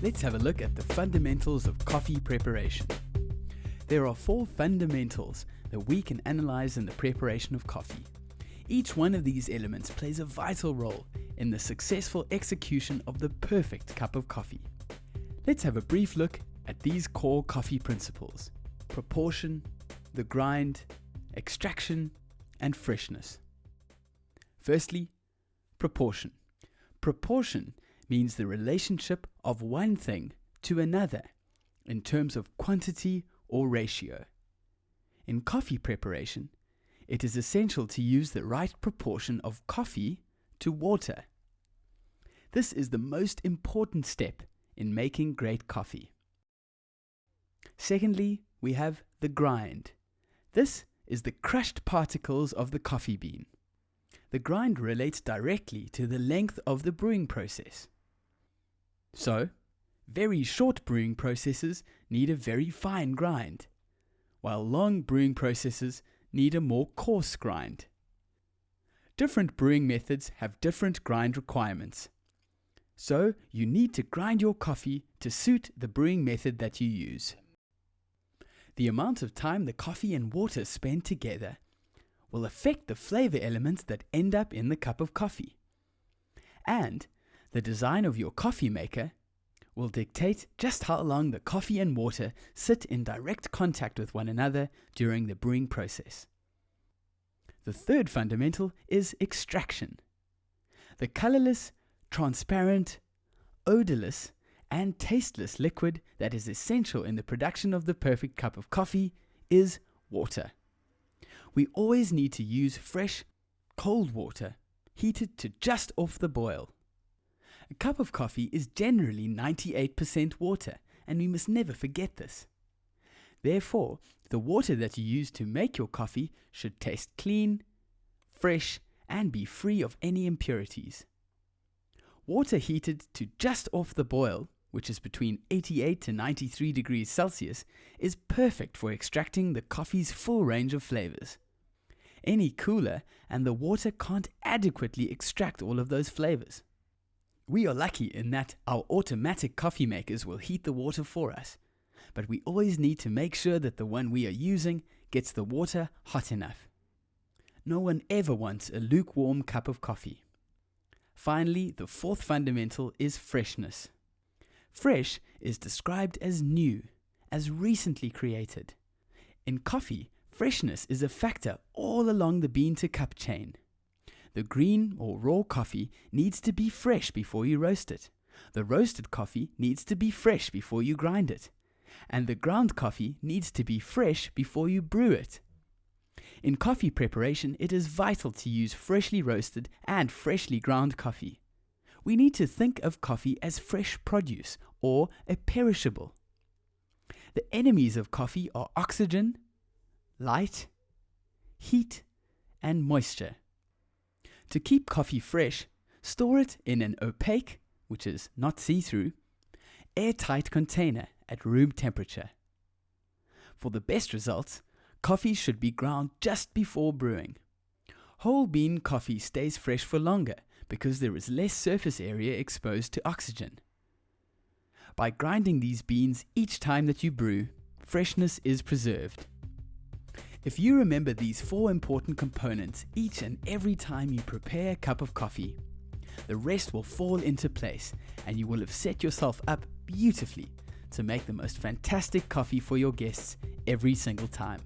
Let's have a look at the fundamentals of coffee preparation. There are 4 fundamentals that we can analyze in the preparation of coffee. Each one of these elements plays a vital role in the successful execution of the perfect cup of coffee. Let's have a brief look at these core coffee principles: proportion, the grind, extraction, and freshness. Firstly, proportion. Proportion means the relationship of one thing to another in terms of quantity or ratio. In coffee preparation, it is essential to use the right proportion of coffee to water. This is the most important step in making great coffee. Secondly, we have the grind. This is the crushed particles of the coffee bean. The grind relates directly to the length of the brewing process. So, very short brewing processes need a very fine grind, while long brewing processes need a more coarse grind. Different brewing methods have different grind requirements. So, you need to grind your coffee to suit the brewing method that you use. The amount of time the coffee and water spend together will affect the flavor elements that end up in the cup of coffee. And the design of your coffee maker will dictate just how long the coffee and water sit in direct contact with one another during the brewing process. The third fundamental is extraction. The colorless, transparent, odorless, and tasteless liquid that is essential in the production of the perfect cup of coffee is water. We always need to use fresh, cold water, heated to just off the boil. A cup of coffee is generally 98% water, and we must never forget this. Therefore, the water that you use to make your coffee should taste clean, fresh, and be free of any impurities. Water heated to just off the boil, which is between 88 to 93 degrees Celsius, is perfect for extracting the coffee's full range of flavors. Any cooler and the water can't adequately extract all of those flavors. We are lucky in that our automatic coffee makers will heat the water for us, but we always need to make sure that the one we are using gets the water hot enough. No one ever wants a lukewarm cup of coffee. Finally, the fourth fundamental is freshness. Fresh is described as new, as recently created. In coffee, freshness is a factor all along the bean to cup chain. The green or raw coffee needs to be fresh before you roast it. The roasted coffee needs to be fresh before you grind it. And the ground coffee needs to be fresh before you brew it. In coffee preparation, it is vital to use freshly roasted and freshly ground coffee. We need to think of coffee as fresh produce or a perishable. The enemies of coffee are oxygen, light, heat, and moisture. To keep coffee fresh, store it in an opaque, which is not see-through, airtight container at room temperature. For the best results, coffee should be ground just before brewing. Whole bean coffee stays fresh for longer because there is less surface area exposed to oxygen. By grinding these beans each time that you brew, freshness is preserved. If you remember these 4 important components each and every time you prepare a cup of coffee, the rest will fall into place and you will have set yourself up beautifully to make the most fantastic coffee for your guests every single time.